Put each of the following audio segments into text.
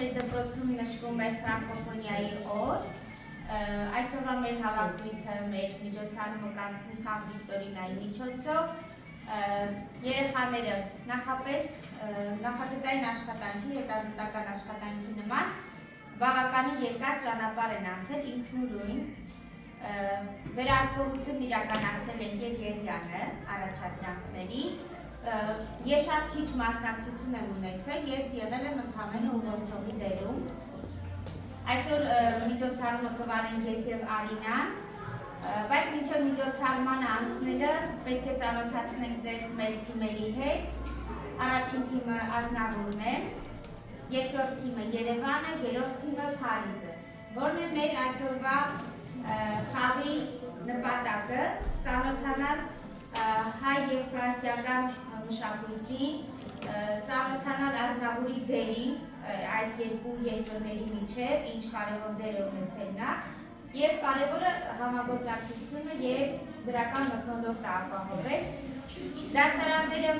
մեր դպրոցում նշվում է ֆրանկոֆոնիայի օր։ Այսօրվա մեր հավաքույթը մեր միջոցառումը կանցնի խաղ վիկտորինայի միջոցով։ Երեխաները նախապես նախագծային աշխատանքի, հետազոտական աշխատանքի նման բավականին երկար ճանապարհ են անցել ինքնուրույն։ Վերահսկողությունն իրականացրել են Երևանը առաջադրանքների։ Ես շատ քիչ մասնակցություն եմ ունեցել, ես եղել եմ ընդհանրապես ուղղորդողի դերում։ Այսօր միջոցառումը կվարենք ես եւ Արինան, բայց մինչև միջոցառմանը անցնելը պետք է ծանոթացնենք ձեզ մեր թիմերի հետ։ Առաջին թիմը Ազնավուրն է, երկրորդ թիմը Երևանը, երրորդ թիմը Փարիզը, որն է մեր այսօրվա խաղի նպատակը ծանոթանալ հայ եւ ֆրանսիական մշակույթին, ծանոթանալ Ազնավուրի դերին այս երկու երկրների միջև, ինչ կարևոր դեր է ունեցել նա, եւ կարևորը համագործակցությունը եւ դրական մթնոլորտը ապահովել։ Դասարանները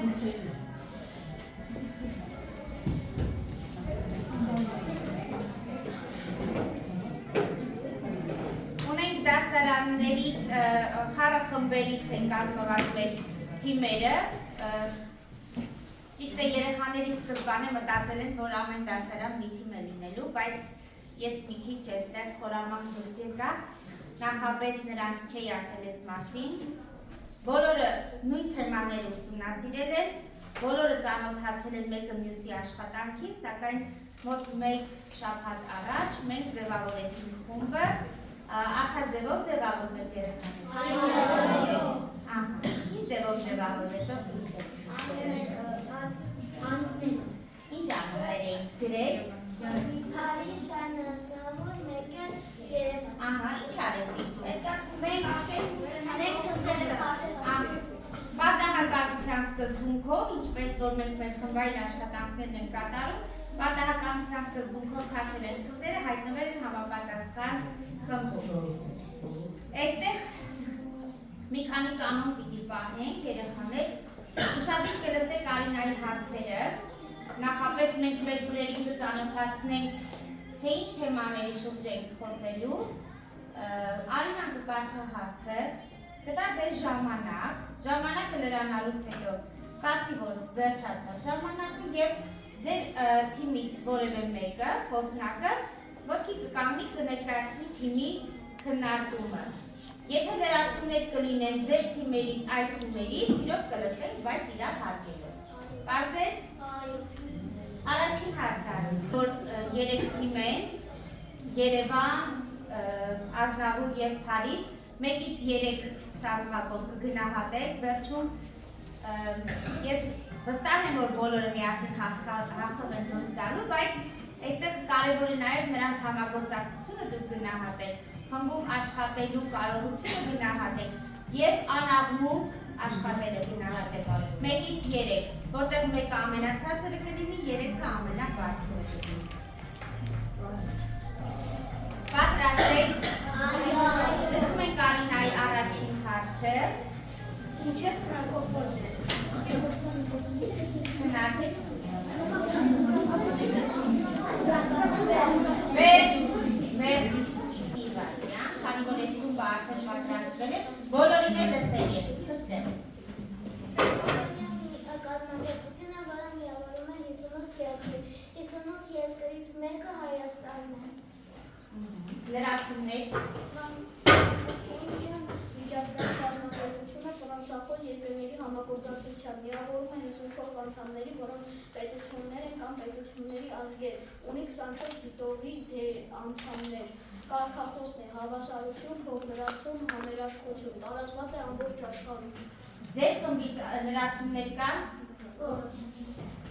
ունենք դասարաններից խաղախմբերից են կազմված մեր թիմերը։ Ճիշտ է, երեխաների սկզբանը մտածել են, որ ամեն դասարան մի թիմ է լինելու, բայց ես մի քիչ այդտեղ խորամանկ դուրս եկա, նախապես նրանց չէի ասել այդ մասին։ Բոլորը նույն թեմաները ուսումնասիրել են, բոլորը ծանոթացել են մեկը մյուսի աշխատանքին, սակայն մոտ մեկ շաբաթ առաջ մենք ձևավորեցինք խումբը, ախաձևով ձևավորվեց երեխաները։ Ինչ ձևով ձևավորվեց, ով ինչ է։ Ինչ անուններ էին գրել։ Փարիզ, Ազնավուր, մեկը Երևան։ Ինչ արեցիք դուք։ Պատահականության սկզբունքով, ինչպես որ մենք մեր խմբային աշխատանքներն ենք կատարում, պատահականության սկզբունքով քաշել են թղթերը, հայտնվել են համապատասխան խմբում։ Այստեղ մի քանի կանոն պիտի պահենք, երեխաներ, ուշադիր կլսեք Արինայի հարցերը, նախապես մենք մեր բրերին կծանոթացնենք, թե ինչ թեմաների շուրջ ենք խոսելու։ Արինան կկարդա հարցը, կտա ձեր ժամանակը լրանալուց հետո, կասի, որ վերջացավ ժամանակը եւ ձեր թիմից որևէ մեկը, խոսնակը, ոտքի կկանգնի կներկայացնի թիմի քննարկումը։ Եթե լրացումներ կլինեն ձեր թիմերից, այդ թիմերից, իրոք կլսենք, բայց իրար հարգելով։ Պարզել։ Առաջին հարցը, որ երեք թիմ են, Երևան, Ազնավուր եւ Փարիզ, մեկից 3 սարուղակով կգնահատեք, վերջում ես վստահ եմ, որ բոլորը միասին հաղթող են դուրս գալու, բայց այստեղ կարևոր է նաեւ նրանց համագործակցությունը դուք գնահատեք, խմբում աշխատելու կարողությունը գնահատեք եւ անաղմուկ աշխատելը գնահատեք։ Մեկից 3, որտեղ մեկը ամենացածը կլինի, 3-ը ամենաբարձրը կլինի։ Պատրաստ եք։ Լսում ենք Արինայի առաջին հարցը։ Ինչ է ֆրանկոֆոնիա։ Հնարքեք։ Վերջ։ Քանի որ այս խումբը արդեն պատրաստվել է, բոլորին է լսել ես, լսել։ Կազմակերպությունը, որը միավորում է 58 երկրի, 58 երկրից մեկը Հայաստանն է։ Լրացումներ։ Միջազգային կազմակերպությունը ֆրանսախոս երկրների համագործակցությամբ միավորում է 54 անդամների, որոնք պետություններ են կամ պետությունների ազգեր, ունի 24 դիտովի անդամներ, կարգախոսներ, հավասարություն, փոխլրացում, համերաշխություն, տարածված է ամբողջ աշխարհում։ Ձեր խմբից լրացումներ կան։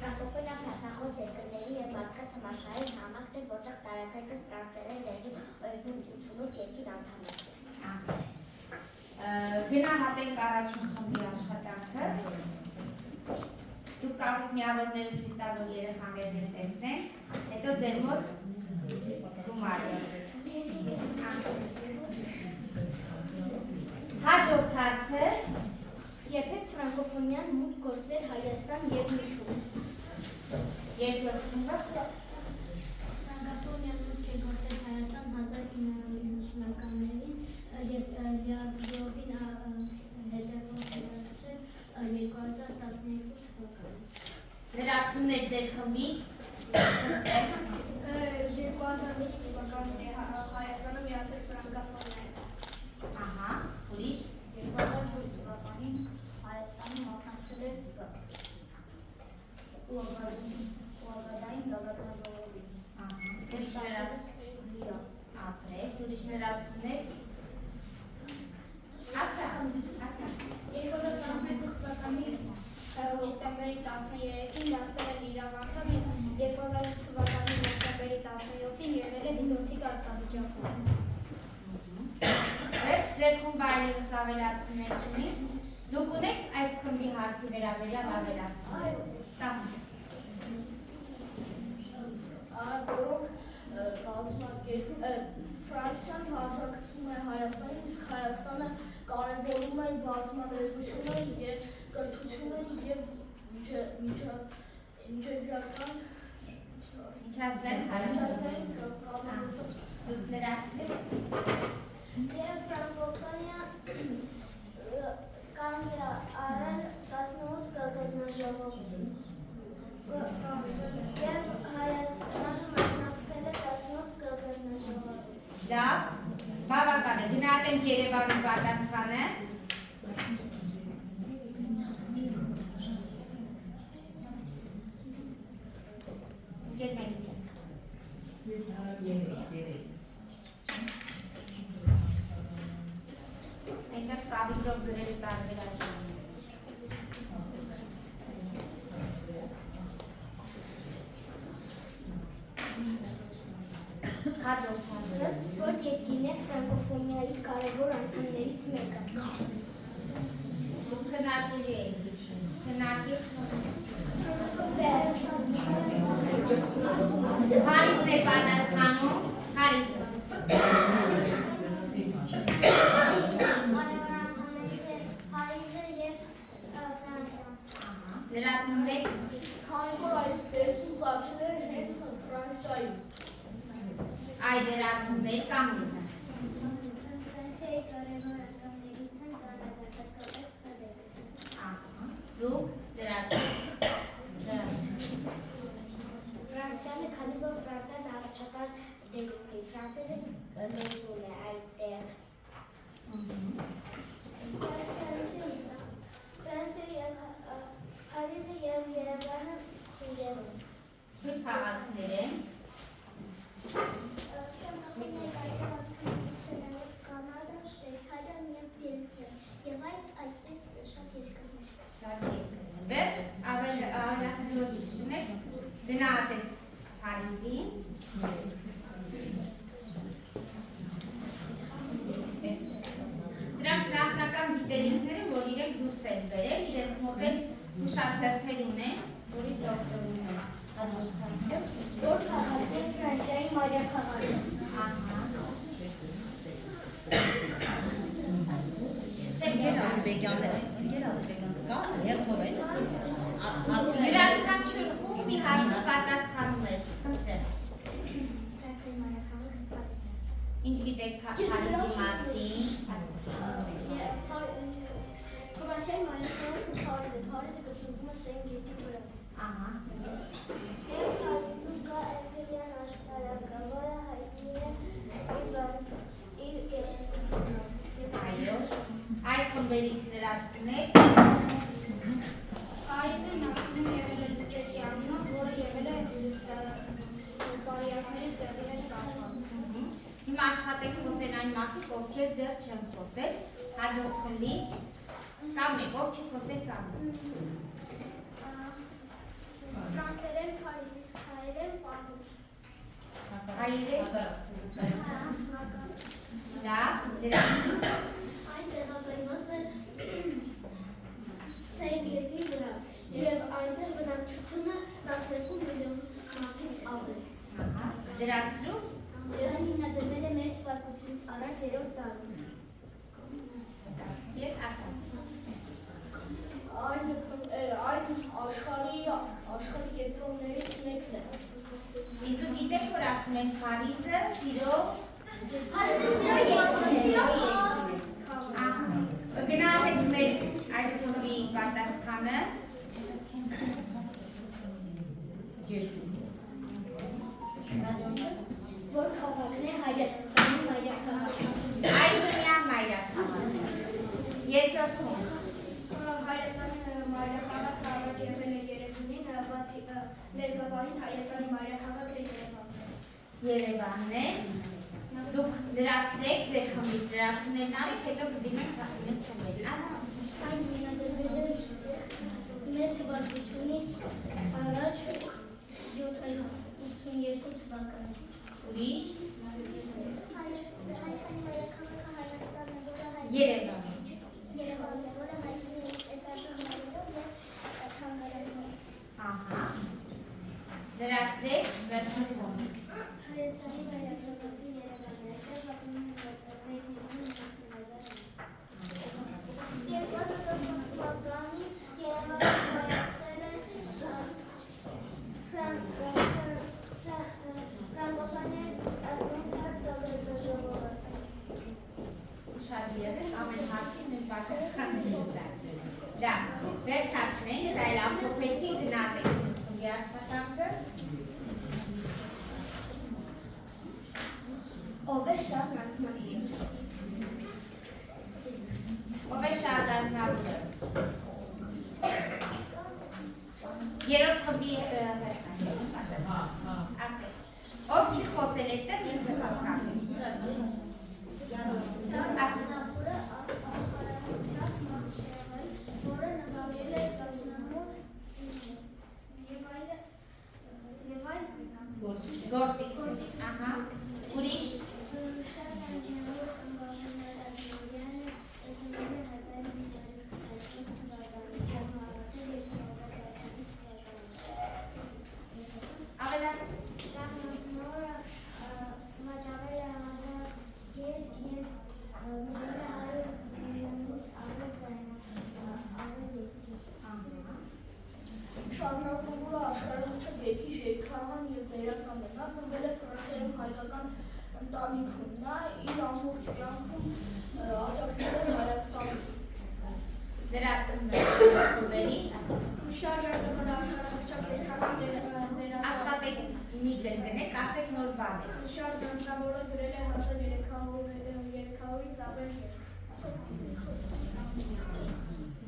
Ֆրանկոֆոնիա ֆրանսախոս երկրների եւ մարդկանց համաշխարհային համակն է, որտեղ տարածած է ֆրանսերեն լեզու 88 երկիր անդամներ։ Գնահատենք առաջին խմբի աշխատանքը։ Դուք կարող եք միավորները ցույց տալ, որ երեխաներն տեսնեն, հետո ձեր մոտ գումարը։ Հաջորդ հարցը։ Երբ է ֆրանկոֆոնիան մուտք գործել Հայաստան եւ Միշում։ Երկրորդ խումբը։ 90-ականներին Լիագրովին հետևող դարձել 2012 թվականին։ Լրացումներ ձեր խմբից։ 2008 թվականին Հայաստանը միացել ֆրանկոֆոններին։ Ահա, ուրիշ։ 2004 թվականին Հայաստանը մասնակցել է Ուագադային գագաթնաժողովին։ Ուրիշ լրացումներ։ Ասա։ 2012 թվականին հոկտեմբերի 13-ին դարձել է լիրավանդամ, 2008 թվականին հոկտեմբերի 17-ին եղել է դիտորդի կարգավիճակում։ Վերջ ձեր խումբը այլևս ավելացումներ չունի։ Դուք ունեք այս խմբի հարցի վերաբերյալ ավելացումներ։ Որոնք կազմակերպում Ֆրանսիան հաջորդում է Հայաստանին, իսկ Հայաստանը կարևորում է բազմալեզվությունը եւ կրթությունը եւ միջազգային Դուք լրացրեք։ Եվ ֆրանկոֆոնիա կանգ է առել 18 գագաթնաժողով։ Եվ Հայաստանը մասնակցել է 18 գագաթնաժողով։ Լավ, բավական է, գնահատենք Երևանի պատասխանը։ Ընկեր մենք։ Այնտեղ կավիճով գրել տարբերակում։ Հաջորդ հարցը։ Որ երկիրն է ֆրանկոֆոնիայի կարևոր անդամներից մեկը։ Դուք քննարկելի եք։ Քննարկեք։ Հարիսն է պատասխանում։ Հարիսը։ Փարիզը եւ Ֆրանսիան։ Լրացումներ։ քանի որ այս տեսուն ծագել է հենց Ֆրանսիայում։ Այդ լրացումներ կամ Ֆրանսիայի կարևոր անդամներից են կանադական փարերը։ դուք լրացում։ Ֆրանսիանը, քանի որ Ֆրանսիան առաջատար դեպքում է, ֆրանսերեն լեզուն է այդտեղ։ Փարիզը եւ Երևանը խույրեր են։ Թույլ քաղաքներ են։ Կանադա, Շվեյցարիան եւ Բելգիան եւ այդպես շատ երկրներ։ Շատ երկրներ։ Վերջ, ավելացնելով չունեք, գնահատեք Փարիզին։ Սրանք նախնական գիտելիքները, որ իրենք դուրս են բերել, իրենց մոտ էլ հուշաթերթեր ունեն, որից օգտվում են։ Որ քաղաքն է Ֆրանսիայի մայրաքաղաքը։ Յուրաքանչյուր խումբ մի հարցի պատասխանում է։ Ֆրանսիայի մայրաքաղաքը Փարիզն է։ Ինչ գիտեք Փարիզի մասին։ Ֆրանսիայի մայրաքաղաքը Փարիզ է, Փարիզը գտնվում է Սեն գետի վրա։ Ահա։ Եվ Փարիզում կա Էյֆելյան աշտարակը, որը հայտնի է իր գեղեցկությունով։ Այո։ Այդ խմբերից լրացումներ։ Փարիզը նախկինում եղել է Լուկեսի անունով, որը եղել է բարիակների սեղի հետ կապված։ Հիմա աշխատեք խոսեն այն մարդիկ, ովքեր դեռ չեն խոսել, հաջորդ խմբից կամնեք, ով չի խոսել կամնեք։ Ֆրանսերեն Փարիզ, հայերեն Պարիզ։ Հայերեն։ Հայացնական։ Լավ, դրանք Այն տեղակայված է Սեն գետի վրա և այնտեղ բնակչությունը 12 միլիոն մարդից ավել։ դրանցրու Այն հիմնադրվել է մեր թվարկությունից առաջ 3-րդ դարում։ և ասած։ Այն աշխարհի կենտրոններից մեկն է։ Իսկ դու գիտեք, որ ասում են Փարիզը սիրո Հայ պատասխանը Որ քաղաքն է Հայաստանի մայրաքաղաքը։ Այժմյան մայրաքաղաքը։ Երկրորդում Հայաստանի մայրաքաղաքը առաջ եղել է Երևանին, բացի ներկայումս Հայաստանի մայրաքաղաքը Երևանն է։ Դուք լրացրեք ձեր խմբից լրացումներն արեք, հետո կդիմենք նախնություններին, ասա։ Այն հիմնադրվել է մեր թվարկությունից առաջ 782 թվականին։ Ուրիշ Հայաստանի մայրաքաղաքը Հայաստանն է, որը Երևան։ Երևանն է, որը հայտնի է տեսարժաններով և թանգարաններով։ Ահա։ Լրացրեք վերջում։ Հայաստանի մայրաքաղաքի Երևանն է, պատմում է 2010 թվականին Երևանը կայացրել է ֆրանկոֆոնիայի 18-րդ ժողովը։ Շատ ևս ամեն հարցին մեր պատասխանը շուտա։ Լավ, վերջացնենք, զայլամփոփեցի գնահատեք մյուսի աշխատանքը։ Ով է շատ անձնավորը։ Ով է շատ անձնավորը։ Երրորդ խմբի ասեք։ Ով չի խոսել այդտեղ ինքը կապկապի։ Անձնավորը աշխարհագրությամբ մահճեղել, որը նկարել է դաշնամուր և այլ Գործիք։ Ահա։ Ուրիշ։ Շարնազնովը աշխարհահռչակ երգիչ, երգահան և դերասան է։ Նա ծնվել է Ֆրանսիայում հայկական ընտանիքում։ Նա իր ամբողջ կյանքում աջակցել է Հայաստանին։ Լրացումներից։ Շարժառնովը աշխարհահռչակ երգահան դերասան։ Աշխատեք մի կրկնեք, ասեք նոր բան է։ Շարժառնովը գրել է 1300-ից ավել երգ։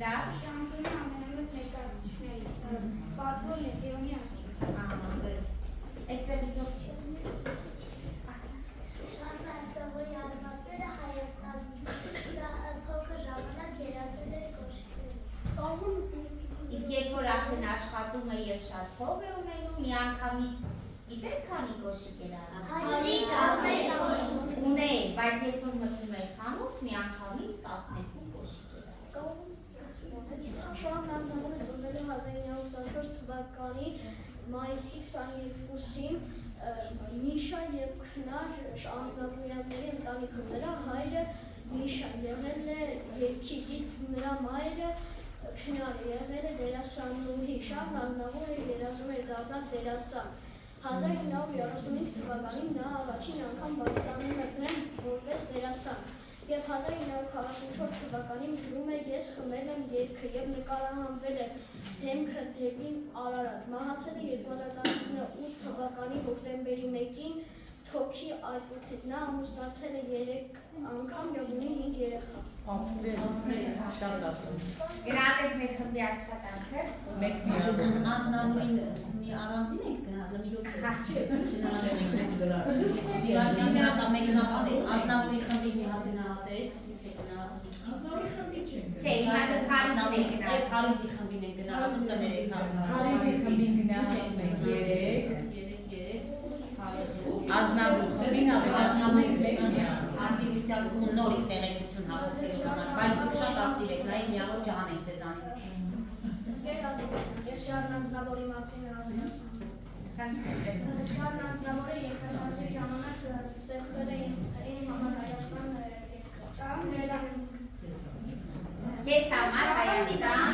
Դա։ Շանսոնի ամենամեծ ներկայացուցիչներից պատվո Մեսիոնի ասում։ Այստեղ իդող չի։ Շարժ Հայաստանվորի արմատները Հայաստանից փոքր ժամանակ երազել էր կոշիկները։ Իսկ երբ որ արդեն աշխատում է եւ շատ փող է ունենում, միանգամից գիտեք քանի կոշիկ էր արում։ Հարից ավել կոշիկ։ Ունեի, բայց երբ որ մտնում էր խանութ, միանգամից 12 կոշիկ էր արում։ Շահն Անձնավորը ծնվել է 1924 թվականի մայիսի 22-ին Միշա և Քնար Անձնավորյանների ընտանիքում։ Նրա հայրը Միշա եղել է երգիչ, իսկ նրա մայրը Քնար եղել է դերասանուհի։ Շահն Անձնավորը երազում էր դառնալ դերասան։ 1935 թվականին նա առաջին անգամ բարձրանում է բեմ որպես դերասան։ Եվ 1944 թվականին գրում է «Ես խմել եմ երգը» և նկարահանվել է «Դեմքը դեպի Արարատ»։ Մահացել է 2018 թվականի հոկտեմբերի 1-ին թոքի այտուցից։ Նա ամուսնացել է 3 անգամ և ունի 5 երեխա։ Գնահատեք մեր խմբի աշխատանքը։ Անձնավորին մի առանձին եք գնահատել, մի րոպե։ Մեկնաբան եք, անձնավորի խմբի մի հատ գնահատեք, Չէ, հիմա դու Փարիզին եք գնահատում։ Փարիզի խմբին եք գնահատում, կներեք Փարիզի խմբին գնահատում ենք 3, Ազնավուր խմբին ավելացնում ենք 1 միակ։ արտիվիսյալ ու նորից տեղեկություն հաղորդելու համար, բայց դուք շատ ակտիվ եք, նայեք միավոր ջահան եք ձեզանից։ Ես Շահն Անձնավորի մասին հավելացում։ Շահն Անձնավորը երկրաշարժի ժամանակ ստեղծվել է իմ համար Հայաստան երկրաշարժ։ Ես համար Հայաստան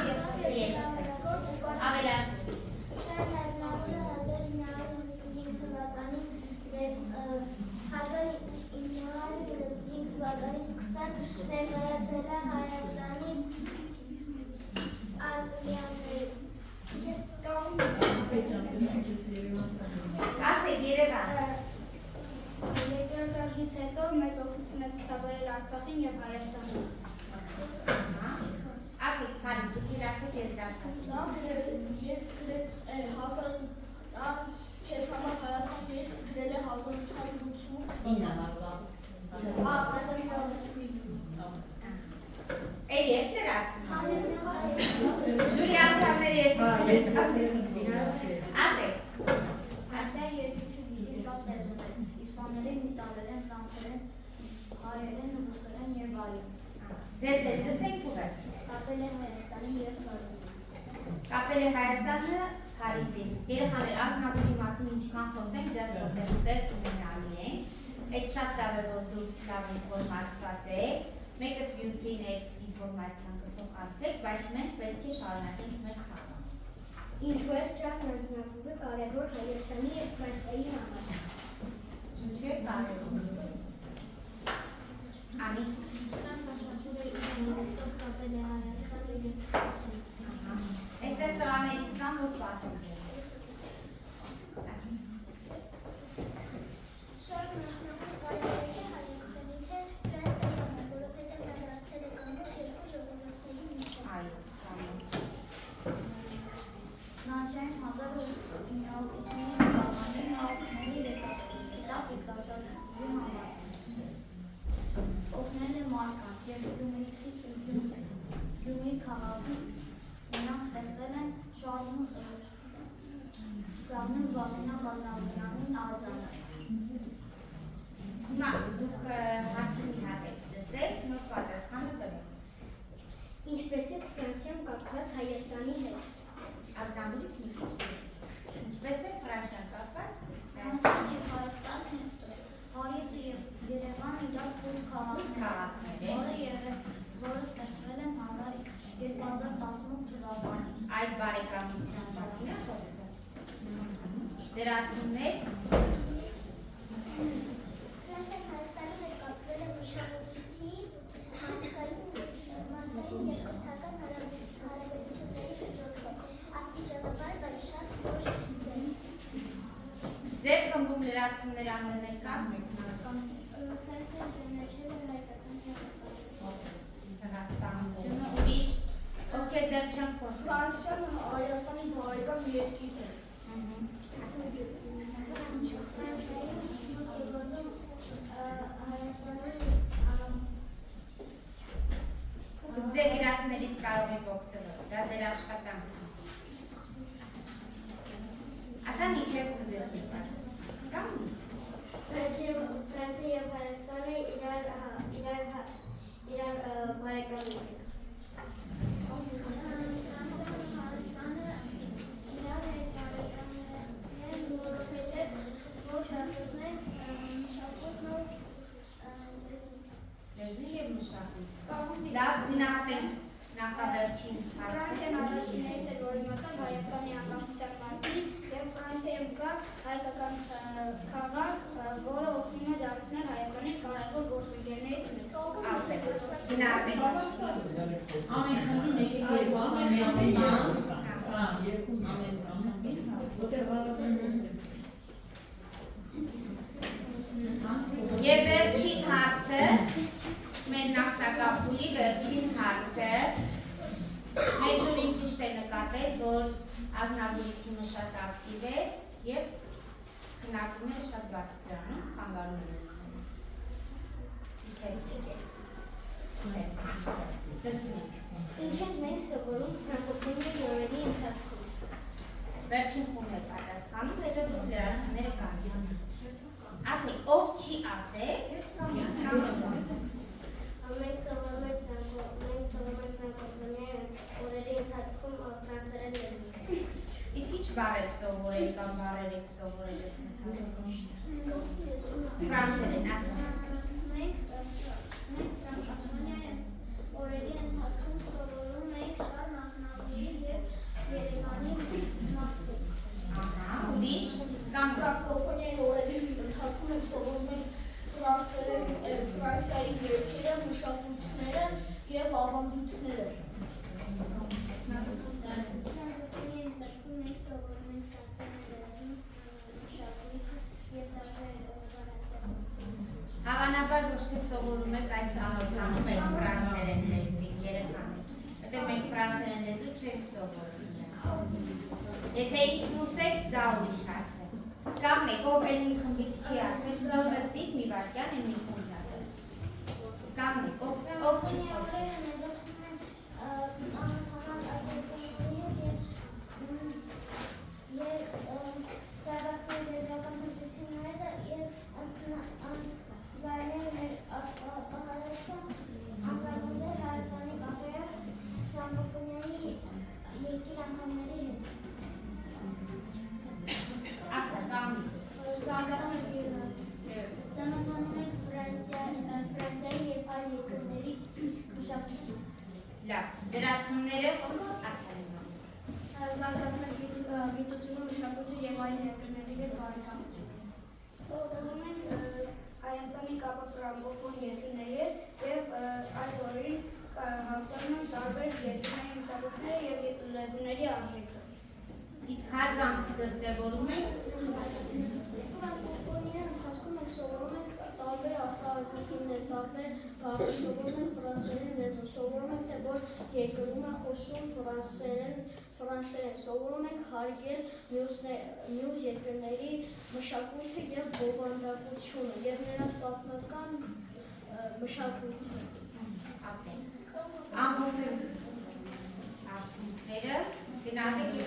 ավելացում։ Շարժ Հայաստանվորը 1995 թվականին 1995 թվականից սկսած ներկայացնել է Հայաստանի Ասեք Երևան։ Երկրաշարժից հետո մեծ օգնություն է ցուցաբերել Արցախին եւ Հայաստանին։ Ասեք Հարիս, դուք իր ասեք ես դարձան։ Դա գրեց քեզ համար Հայաստան գրել է 1880 Էլի եք լրացում։ Ջուրի անդամների հետ ասեք։ Հայաստան երկիչու գիտի շատ լեզուներ, իսպաներեն, իտալերեն, ֆրանսերեն, հայերեն, ռուսերեն եւ այլն։ Ձեզ էլ դսենք ուղեց։ Կապել է Հայաստանի եւ Փարիզին։ Կապել է Հայաստանը Փարիզին։ Երեխաներ ազնավուրի մասին ինչքան խոսենք, դեռ խոսելու տեղ ունենալի ենք։ Այդ շատ լավ է, որ դուք լավ ինֆորմացված եք։ Մեկը մյուսին այդ ինֆորմացիան կփոխանցեք, բայց մենք պետք է շարունակենք մեր խաղը։ Ինչու է շատ հանձնարարումը կարևոր Հայաստանի եւ Ֆրանսիայի համար։ Ինչու է կարևոր։ Անի։ Սա նշանակում է ինստով կապել է Հայաստանի եւ Այստեղ տղաներից կան, որ պասին։ Շատ նշանակում կարևոր է Հայաստանի թե Ֆրանսիայի համար, որովհետեւ դա դարձել է կամուր երկու ժողովուրդների միջև։ Այո, ճանաչ։ Նացիային 1989 թվականին հաղթների դեպի դաշնակցի համար օգնել է մարդկանց եւ Գյումրի քաղաքի նրանք ստեղծել են շարժում Վաղենա Բազարյանին արձանը։ Հիմա դուք հարցի մի հատ եք դսեք, նոր պատասխանը տվեք։ Ինչպես է Ֆրանսիան կապված Հայաստանի հետ։ Ազնավուրից մի քիչ դուրս։ Ինչպես է Ֆրանսիան կապված։ Ֆրանսիան եւ Հայաստանը Փարիզը եւ Երևանը իրար փոքր Քաղաքներ են։ որը ստեղծվել են 2018 թվականին։ Այդ բարեկամության մասին է խոսքը։ Դրացումներ։ Ֆրանսիան Հայաստանի հետ կապվել է մշակույթի, հանքային եւ շարժման եւ կրթական հարաբերությունների միջոցով։ Աստիճանաբար, բայց շատ խոր ձև։ Ձեր խմբում լրացումներ անուններ կան։ Ֆրանսիան ճանաչել է հայկական Ցեղասպանությունը ուրիշ։ Ովքեր դեռ չեն խոսում։ Ֆրանսիան Հայաստանի բարեկամ երկիր է։ Դուք ձեր գրածներից կարող եք օգտվել։ Դա ձեր աշխատանքն է։ Ասա միջև կդրսի պարզ։ Կամ Ֆրանսիա եւ Հայաստանը իրար բարեկամներ են։ լեզու և մշակույթ։ Լավ գնացենք նախավերջին հարցը։ Ֆրանսիան առաջիններից է, որ իմացավ Հայաստանի անկախության մասին եւ Ֆրանսիայում կա հայկական քաղաք, որը օգնում է դարձնել Հայաստանի կարևոր գործընկերներից մեկը։ Ասեք, գնացենք։ Ամեն խնդրին եկեք երկու ամեն Եվ վերջին հարցը, մեր նախտակապուլի վերջին հարցը, մեր ժուրին ճիշտ է նկատել, որ Ազնավուրի թիմը շատ ակտիվ է և քննարկումները շատ բարձրանում, խանգարում են ուսումնը։ Իջեցեք եք։ Լսում եք։ Ինչպես մենք սովորում ֆրանկոֆոնների օրերի ընթացքում։ Վերջին խումն է պատասխանում, հետո դուք լրացումները կանք։ Ասեք, ով չի ասեք, Մենք սովորում ենք ֆրանկոֆոնների օրերի ընթացքում ֆրանսերեն լեզու։ իսկ ինչ բառեր սովորել կամ բառեր եք սովորել ես ընթացքում։ Ֆրանսերեն, ասեք։ Մենք ֆրանկոֆոնիայի օրերի ընթացքում սովորում ենք շատ Ազնավուրի եւ Երևանի մասին։ Ահա, ուրիշ կամ Ֆրանկոֆոնիայի օրերի ընթացքում ենք սովորում ենք Ֆրանսիայի երգերը, մշակույթները եւ ավանդույթները։ Եթե ինքնուս եք, դա ուրիշ հարց է։ Կանգնեք, ով էլ մի խմբից չի ասել, դու նստիկ մի վայրկյան էլ մի խմբից ասել։ Կանգնեք, ով չի խոսել։ Ասա, կանգնեք։ Ծանոթանում եք Ֆրանսիայի և այլ երկրների մշակույթին։ Լավ, դրացումները ասել եմ։ Զարգացնել գիտությունը, մշակույթը և այլ երկրների հետ բարեկամություն։ Սովորում ենք Հայաստանի կապը ֆրանկոֆոն երկրների հետ և այդ օրերին հաղթանում են տարբեր երկրների մշակույթները և լեզուների արժեքը։ Իսկ հարգանքը դրսևորում ենք Ֆրանկոֆոնի ընթացքում մենք սովորում ենք տարբեր արտահայտություններ, տարբեր բառեր, սովորում ենք ֆրանսերեն լեզու, սովորում ենք թե որ երկրում է խոսում ֆրանսերեն, սովորում ենք հարգել մյուս երկրների մշակույթը և բովանդակությունը և նրանց պատմական մշակույթը։ ամբողջ արդյունքները գնահատեք և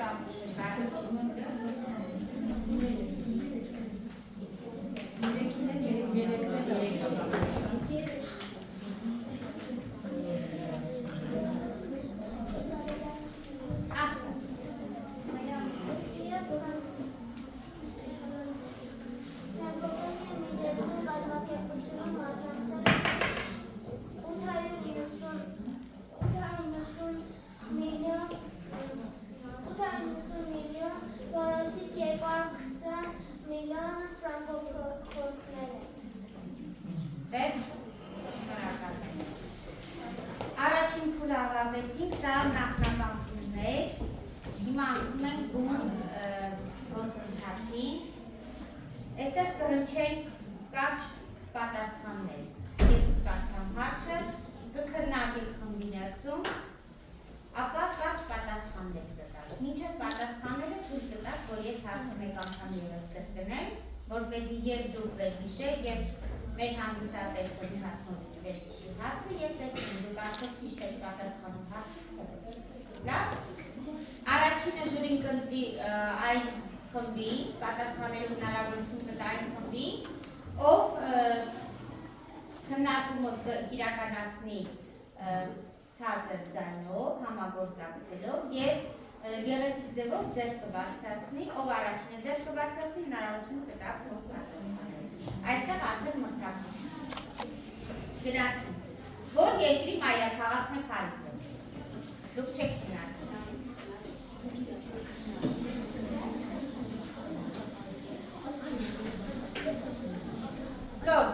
Առաջին փուլը ավարտեցինք, սա նախնական փուլներ, հիմա անցնում ենք բուն գործընթացին, այստեղ կհնչենք կարճ պատասխաններ, ես կարդամ հարցը, կքննարկենք խմբի ներսում, ապա կարճ պատասխաններ կտակ, մինչև պատասխանները թույլ կտակ, որ ես հարցը մեկ անգամ ևս կրկնեմ, որպեսզի և դուք վերհիշեք և մեր հանդիսատեսը հաշնորից վերհիշի հարցը և տեսնենք դուք արդյոք ճիշտ եք պատասխանում հարցը։ Լավ։ Առաջինը ժյուրին կընտրի այն խմբի, պատասխանելու հնարավորություն կտա այն խմբի, ով քննարկումը կիրականացնի ցածր ձայնով, համագործակցելով և գեղեցիկ ձևով ձեռք կբարձրացնի, ով առաջինը ձեռք կբարձրացնի, հնարավորություն կտա փոխ պատասխանել։ Այստեղ արդեն մրցակցություն։ Գնացինք։ Որ երկրի մայրաքաղաքն է Փարիզը։ Դուք չեք քննարկում։ Գոհ։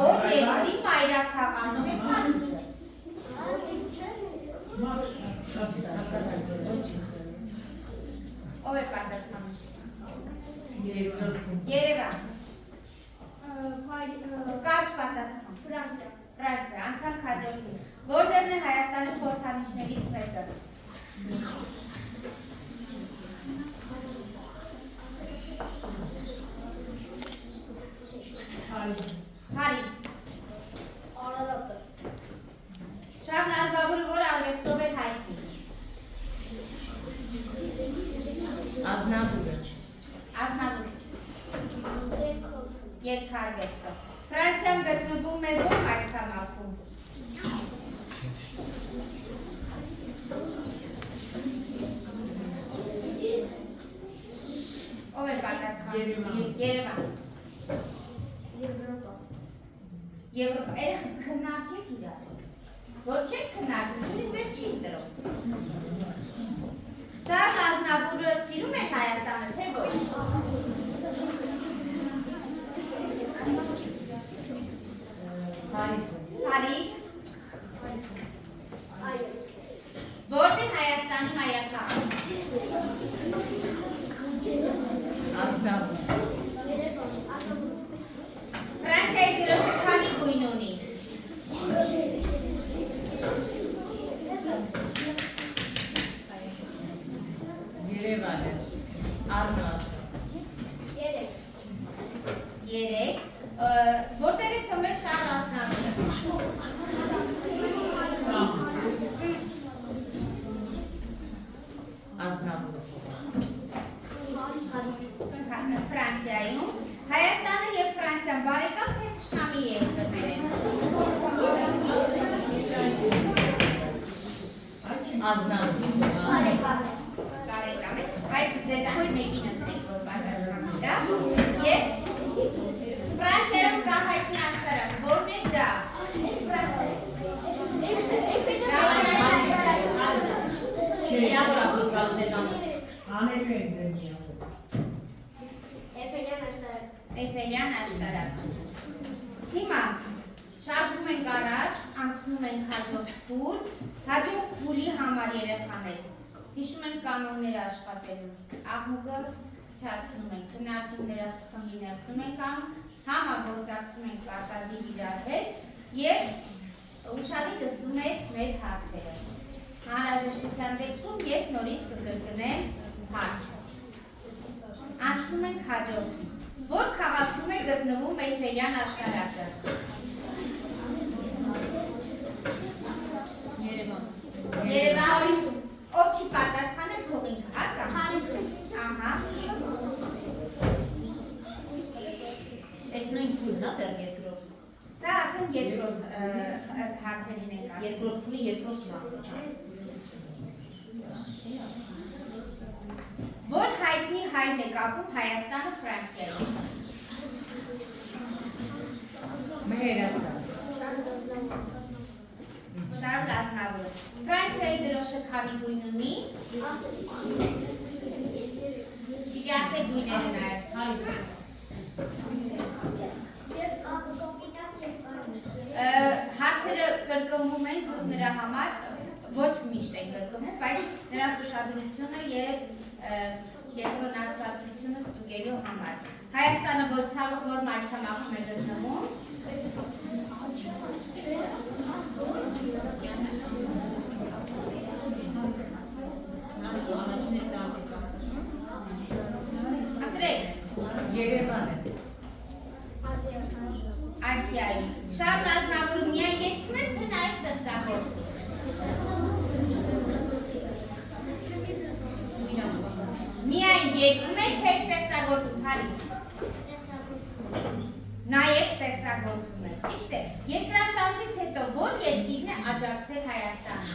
Որ երկրի մայրաքաղաքն է Փարիզը։ Ով է պատասխանում։ Երևան։ Կարճ պատասխան։ Ֆրանսիա, անցանք հաջորդին։ Որտեղն է Հայաստանի խորհրդանիշներից մեկը։ Փարիզ։ Արարատը։ Շահն Ազնավուրը որ արվեստով է հայտնի։ Ազնավուրը։ Երկարվեստով։ Ֆրանսիան գտնվում է ո՞ր մայրցամաքում։ Ով է պատասխանում։ Երևան։ Եվրոպա։ Քննարկեք իրար։ Որ չեք քննարկում, ինձ չի ընտրում։ Շահն Ազնավուրը սիրում է Հայաստանը, թե ոչ։ Փարիզ։ Որտե Հայաստանի մայրաքաղաքը։ Ազնավուր։ Ֆրանսիայի դրոշը քանի գույն ունի։ 3 որտեղ է ծնվել Շարլ Ազնավուրը Ֆրանսիայում Հայաստանը եւ Ֆրանսիան բարեկամ թե թշնամի երկրներ են Ազնավուր բարեկամ է բայց դեզանր մեկին ընտրեք որ պատասխանելա եւ Ֆրանսիայում կա հայտնի աշտարակ որն է դա Էյֆելյան աշտարակ հիմա շարժվում ենք առաջ անցնում ենք հաջորդ փուլ հաջորդ փուլի համար երեխաներ հիշում ենք կանոնները աշխատելու աղմուկը փչացնում ենք քննարկումները խմբի ներսում ենք անում համագործակցում ենք պարտադիր իրար հետ եւ ուշադիր լսում եք մեր հարցերը Հանրաժեշտության դեպքում ես նորից կկրկնեմ հարցը անցնում ենք հաջորդ որ քաղաքում է գտնվում Էյֆելյան աշտարակը Երևան ով չի պատասխանել թող ինքը հա կամ ահա Այս նույն փուլն է դեռ երկրորդ Սա արդեն երկրորդ հարցերին ենք Երկրորդ փուլի երկրորդ մասը Որ հայտնի հայն է կապում Հայաստանը Ֆրանսիայում Շարլ Ազնավուրը Ֆրանսիայի դրոշը քանի գույն ունի Պիտի ասեք գույները նաև Հարցերը կրկնվում են զուտ նրա համար ոչ միշտ են կրկնվում, բայց նրանց ուշադրությունը եւ կենտրոնացվածությունը ստուգելու համար։ Հայաստանը որ մայրցամաքում է գտնվում։ Անդրեյ Երևան է Ասիայի Շարլ Ազնավուրը միայն երգում է, թե նաև ստեղծագործում։ Միայն երգում է, թե ստեղծագործում, Հարի։ Նաև ստեղծագործում է, ճիշտ է։ Երկրաշարժից հետո որ երկիրն է աջակցել Հայաստանը։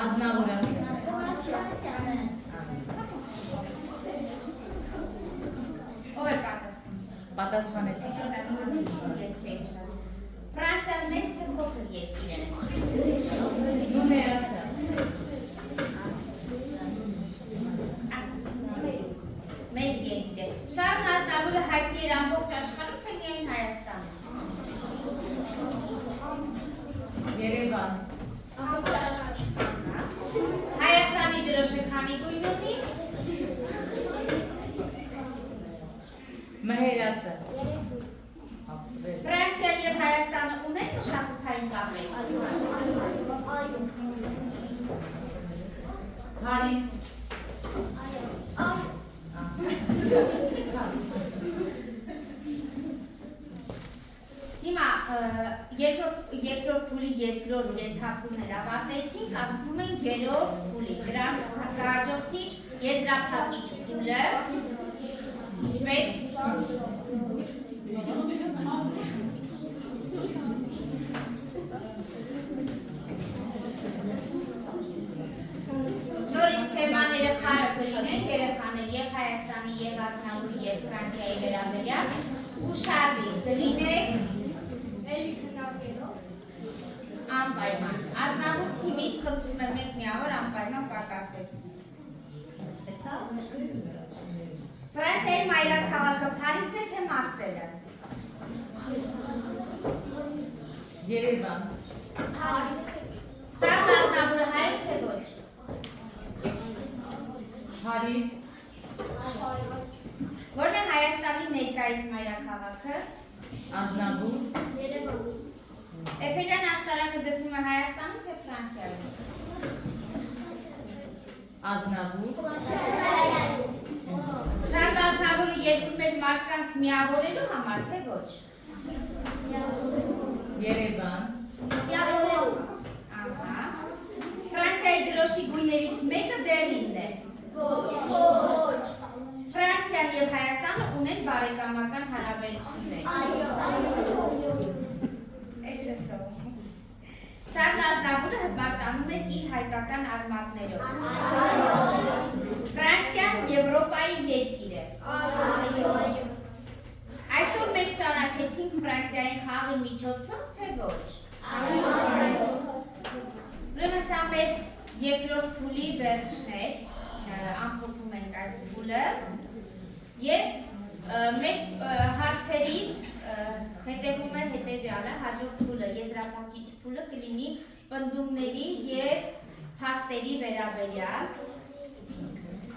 Ազնավուրը Ով է պատասխանում։ պատասխանեցի Ֆրանսիան մեծ թե փոքր երկիր է։ Նումերասը Մեծ երկիր է։ Շարլ Ազնավուրը հայտնի էր ամբողջ աշխարհում, թե միայն Հայաստանում։ Երևան Հայաստանի դրոշը քանի գույն ունի։ Մհերասը Ֆրանսիան եւ Հայաստանը ունեն մշակութային կապեր։ Փարիզ Հիմա երկրորդ փուլի երկրորդ ենթափուլներ ավարտեցինք, անցնում ենք երրորդ փուլի։ Դրան կհաջորդի եզրափակիչ փուլը, ինչպես նորից թեմաները խառը կլինեն երեխաներ եւ Հայաստանի եւ Ազնավուրի եւ Ֆրանսիայի վերաբերյալ ուշադիր կլինեք անպայման Ազնավուր թիմից խնդրում եմ եք միավոր անպայման պակասեցնի Ֆրանսիայի մայրաքաղաքը Փարիզն է թե Մարսելը Երևան Շարլ Ազնավուրը հայ է թե ոչ Փարիզ Որն է Հայաստանի ներկայիս մայրաքաղաքը Ազնավուր Էյֆելյան աշտարակը գտնվում է Հայաստանում թե Ֆրանսիայում Ազնավուր, Շարլ Ազնավուրը երկում էր մարդկանց միավորելու համար, թե ոչ։ Երևան, Ահա։ Ֆրանսիայի դրոշի գույներից մեկը դեղինն է։ Ֆրանսիան եւ Հայաստանը ունեն բարեկամական հարաբերություններ։ Այդ չէ թվում։ Շարլ Ազնավուրը հպարտանում է իր հայկական արմատներով։ Ֆրանսիան Եվրոպայի երկիր է։ Այսօր մենք ճանաչեցինք Ֆրանսիայի խաղի միջոցով, թե ոչ։ Ուրեմն սա մեր երկրորդ փուլի վերջն է, ամփոփում ենք այս փուլը եւ մեր հարցերից հետևում է հետևյալը, հաջորդ փուլը, եզրափակիչ փուլը կլինի պնդումների եւ փաստերի վերաբերյալ։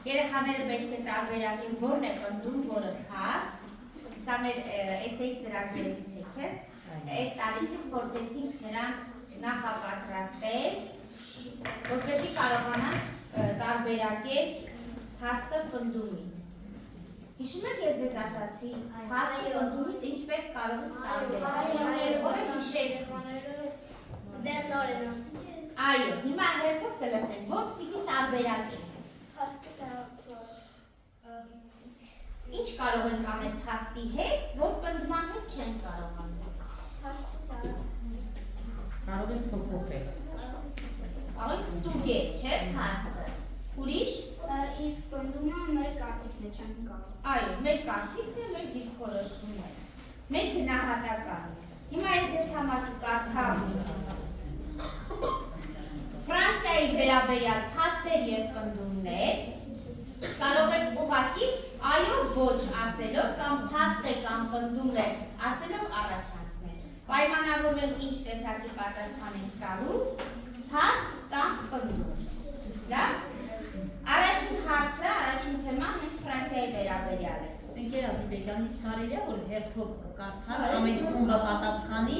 Երեխաները պետք է տարբերակեն որն է պնդում, որը փաստ։ Սա մեր էսեի ծրագրերից է, չէ՞։ Այս տարիքից փորձեցինք նրանց նախապատրաստել, որպեսզի կարողանան տարբերակել փաստը պնդումից։ Հիշում եք ես ձեզ ասացի, փաստը պնդումից ինչպես կարող եք տարբերակել։ Ո՞վ է հիշեք։ Այո, հիմա հերթով կլսենք, ո՞նց պիտի տարբերակենք։ Ինչ կարող ենք անել փաստի հետ, որ պնդման հետ չեն կարող անել։ կարող ես փոփոխել։ Կարող եք ստուգել, չէ՞, փաստը։ Ուրիշ։ Իսկ պնդումը մեր կարծիքն է, չենք կարող։ Այո, մեր կարծիքն է, մեր դիրքորոշումն է, մեր գնահատականը։ Հիմա ես ձեզ համար կկարդամ Ֆրանսիայի վերաբերյալ փաստեր եւ պնդումներ, կարող եք ուղղակի այո ոչ ասելով կամ փաստ է կամ պնդում է ասելով առաջացնել։ Պայմանավորվել ինչ տեսակի պատասխան ենք տալու, փաստ կամ պնդում։ Լավ։ Առաջին հարցը, առաջին թեման հենց Ֆրանսիայի վերաբերյալ է։ Մենք երազում ենք անից կարելի է որ հերթով կկարդալ ամեն խումբը պատասխանի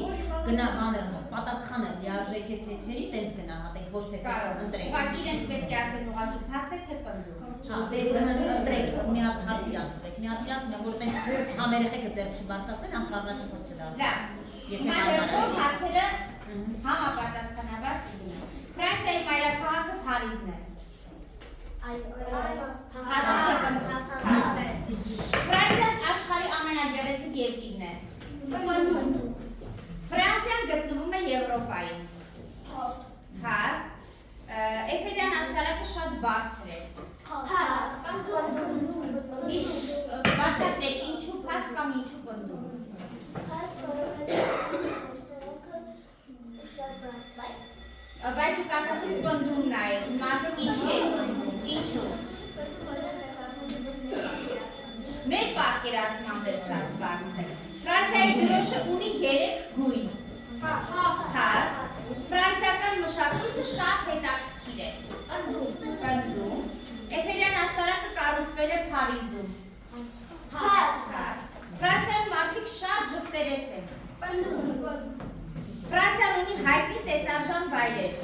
պատասխանը լիարժեք է թեթերի տենց գնահատենք ոչ թե սենց ընտրենք։ Ուղղակի իրենք պետք է ասեն ուղղակի փաստ է թե պնդում։ Դե ուրեմն ընտրենք մի հատ հարցի ասենք։ Մի հատ ասում եմ որ տենց համերեխեքը ձեռք չբարձրացնեն անխառնաշփոթ չդառնա։ Լավ։ Եթե Հիմա հերթով հարցերը համապատասխանաբար կլինեն։ Ֆրանսիայի մայրաքաղաքը Փարիզն է։ Ֆրանսիան աշխարհի ամենագեղեցիկ երկիրն է։ Ֆրանսիան գտնվում է Եվրոպայում։ Փաստ։ Էֆելյան աշտարակը շատ բարձր է։ Բացատրեք ինչու փաստ կամ ինչու պնդում։ Բայց դուք ասացիք պնդումն է, մասը ինչ է, ինչու։ Մեր պատկերացման վեր շատ բարձր։ Ֆրանսիայի դրոշը ունի 3 գույն։ Փաստ։ Ֆրանսիական մշակույթը շատ հետաքրքիր է։ Պնդում։ Էֆելյան աշտարակը կառուցվել է Փարիզում։ Ֆրանսիայում մարդիկ շատ ժպտերես են։ Ֆրանսիան ունի հայտնի տեսարժան վայրեր։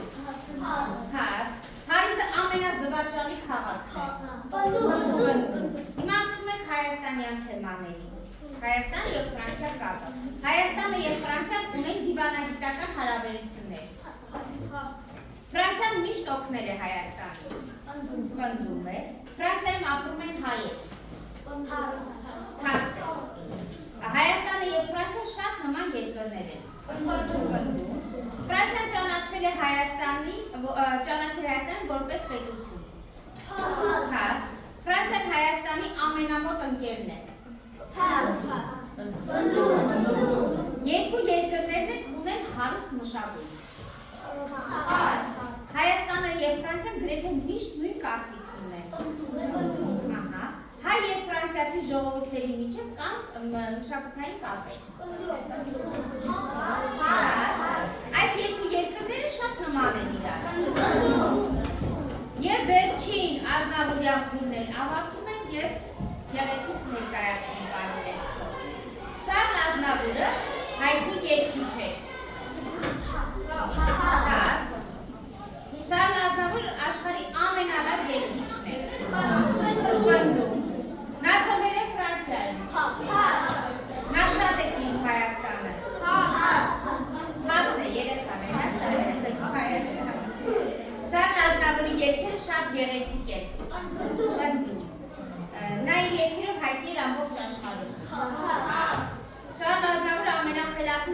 Փարիզը ամենազվարճալի քաղաքն է։ Հիմա ասում ենք հայաստանյան թեմաների։ Հայաստան եւ Ֆրանսիա կապը։ Հայաստանը եւ Ֆրանսիան ունեն դիվանագիտական հարաբերություններ։ Ֆրանսիան միշտ օգնել է Հայաստանին։ Պնդում է։ Ֆրանսիայում ապրում են հայեր։ Փաստ է։ Հայաստանը եւ Ֆրանսիան շատ նման երկրներ են։ Պնդում։ Ֆրանսիան ճանաչվել է Հայաստանին որպես պետություն։ Փաստ։ Ֆրանսիան Հայաստանի ամենամոտ ընկերն է։ Երկու երկրներն ունեն հարուստ մշակույթ։ Հայաստանը եւ Ֆրանսիան գրեթե միշտ նույն կարծիքն ունեն։ Ահա։ Հայ եւ ֆրանսիացի ժողովուրդների միջև կան մշակութային կապեր։ Այս երկու երկրները շատ նման են իրար։ Եվ վերջին ազնավուրյան փուլն ավարտում են եւ գեղեցիկ ներկայացում պարուհեստով։ Շարլ Ազնավուրը հայտնի երգիչ է։ Շարլ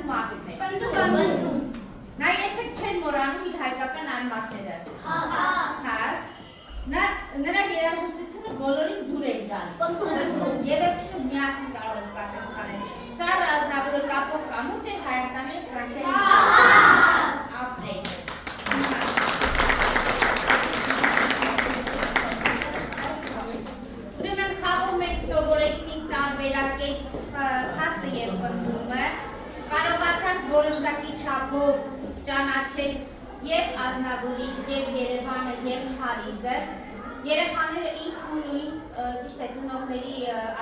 արմատն է։ Պնդում։ Նա երբեք չեն մոռանում իր հայկական արմատները։ Հաս։ Նրա երաժշտությունը բոլորին դուր է գալիս։ Եվ վերջինը միասին կարող են պատասխանել։ Շարը Ազնավուրը կապող կամուրջ է Հայաստանի և Ֆրանսիայի ապրել։ Ուրեմն խաղում մենք սովորեցինք տարբերակել փաստը և պնդումը, կարողացանք որոշակի չափով ճանաչել և Ազնավուրին, և Երևանը, և Փարիզը։ Երեխաները ինքնուրույն ճիշտ է ծնողների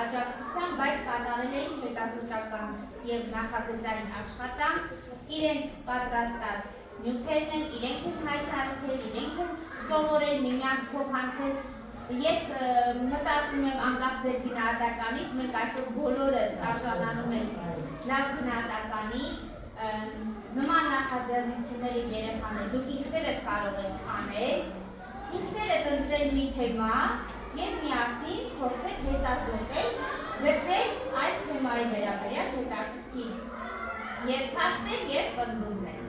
աջակցությամբ, բայց կատարել էին հետազոտական և նախագծային աշխատանք, իրենց պատրաստած նյութերն են, իրենք են հայտարարել, իրենք են սովորել միմյանց փոխանցել։ Ես մտածում եմ անկախ ձեր գնահատականից, մենք այսօր բոլորս արժանանում ենք լավ գնահատականի, նման նախաձեռնությունների երեխաներ, դուք ինքներ եք կարող եք անել, ինքներ եք ընտրել մի թեմա և միասին փորձեք հետազոտել, գտնել այդ թեմայի վերաբերյալ հետաքրքիր և փաստեր և պնդումներ։